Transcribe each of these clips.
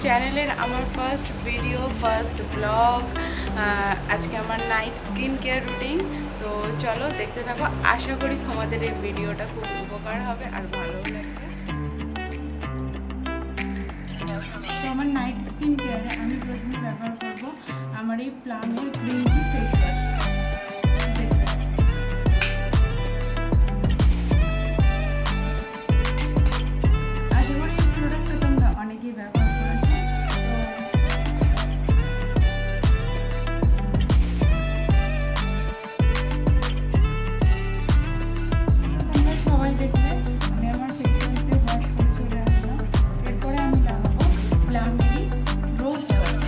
চ্যানেলের আমার first video, first blog. আজকে আমার নাইট স্কিন কেয়ার রুটিন। তো চলো দেখতে থাকো, আশা করি তোমাদের এই ভিডিওটা খুব উপকার হবে আর ভালো লাগবে। তো আমার নাইট স্কিন কেয়ারে আমি প্রথমে ব্যবহার করব আমার এই প্লামের গ্রিন টি ফেস ওয়াশ। আশা করি এই প্রোডাক্টটা তোমরা অনেকেই ব্যবহার করেছো। তো তোমরা সবাই দেখবে আমি আমার ফেস ওয়াশ দিয়ে ওয়াশ করে চলে আসলাম। এরপরে আমি লাগাবো প্লামেরই রোজ ওয়াশ।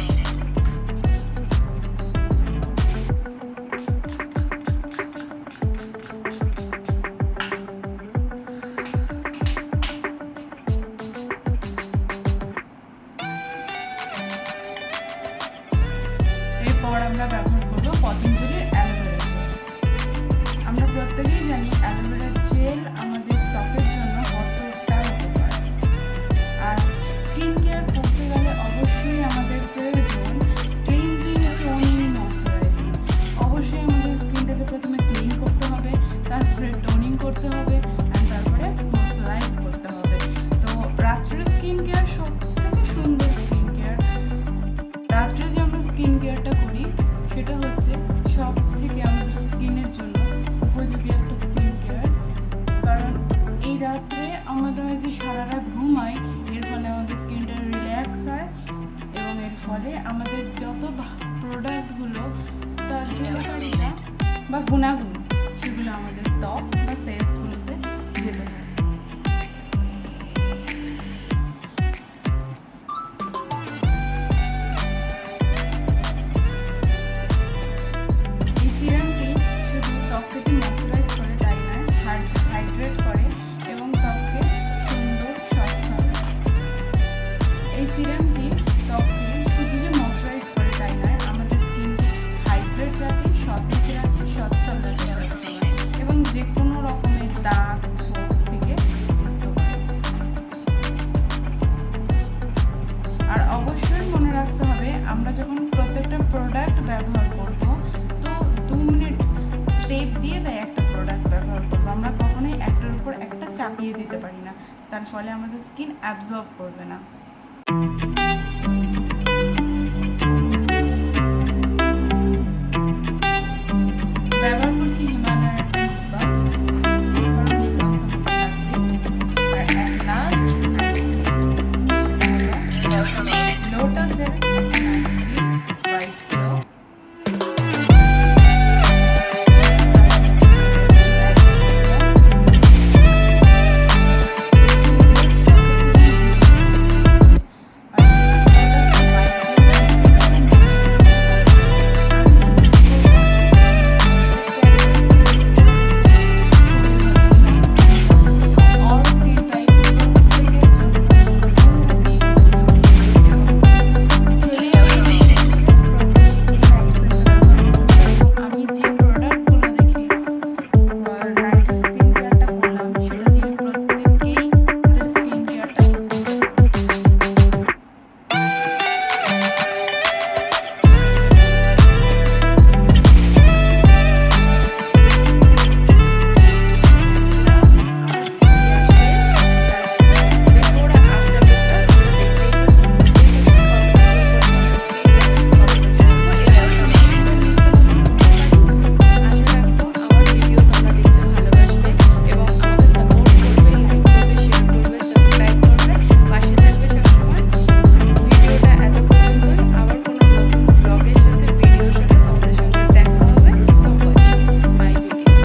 এরপর আমরা ব্যবহার করব পতঞ্জলির অ্যালোভেরা জেল। আমরা প্রত্যেকেই জানি অ্যালোভেরা জেল আমাদের ত্বকের জন্য কতটা উপকার। আর স্কিন কেয়ার করতে গেলে অবশ্যই আমাদের প্রয়োজন ক্লিনজিং, টোনিং, ময়শ্চারাইজিং। অবশ্যই আমাদের স্কিনটাকে প্রথমে ক্লিন করতে হবে, তারপরে টোনিং করতে হবে, অ্যান্ড তারপরে ময়শ্চারাইজ করতে হবে। তো রাত্রের স্কিন কেয়ার সবথেকে সুন্দর স্কিন কেয়ার। রাত্রে যে আমরা স্কিন কেয়ারটা করি সেটা হচ্ছে সব থেকে আমাদের স্কিনের জন্য উপযোগী একটা স্কিন কেয়ার। কারণ এই রাত্রে আমাদের যে সারা রাত ঘুমাই, এর ফলে আমাদের স্কিনটা রিল্যাক্স হয় এবং এর ফলে আমাদের যত প্রোডাক্টগুলো তার যে উপকারিতা বা গুণাগুণ সেগুলো আমাদের ত্বক বা সেলসগুলোতে যেতে হয়। এই সিরামটি ত্বককে শুধু যে ময়শ্চারাইজ করে তাই নয়, আমাদের স্কিনকে হাইড্রেট রাখে, সতেজ রাখে, সচ্ছল রাখে এবং যে কোনো রকমের দাগ ছোপ থেকে মুক্ত করে। আর অবশ্যই মনে রাখতে হবে, আমরা যখন প্রত্যেকটা প্রোডাক্ট ব্যবহার করব তো 2 মিনিট স্টেপ দিয়ে দেয় একটা প্রোডাক্ট ব্যবহার করবো। আমরা কখনোই একটার উপর একটা চাপিয়ে দিতে পারি না, তার ফলে আমাদের স্কিন অ্যাবজর্ব করবে না।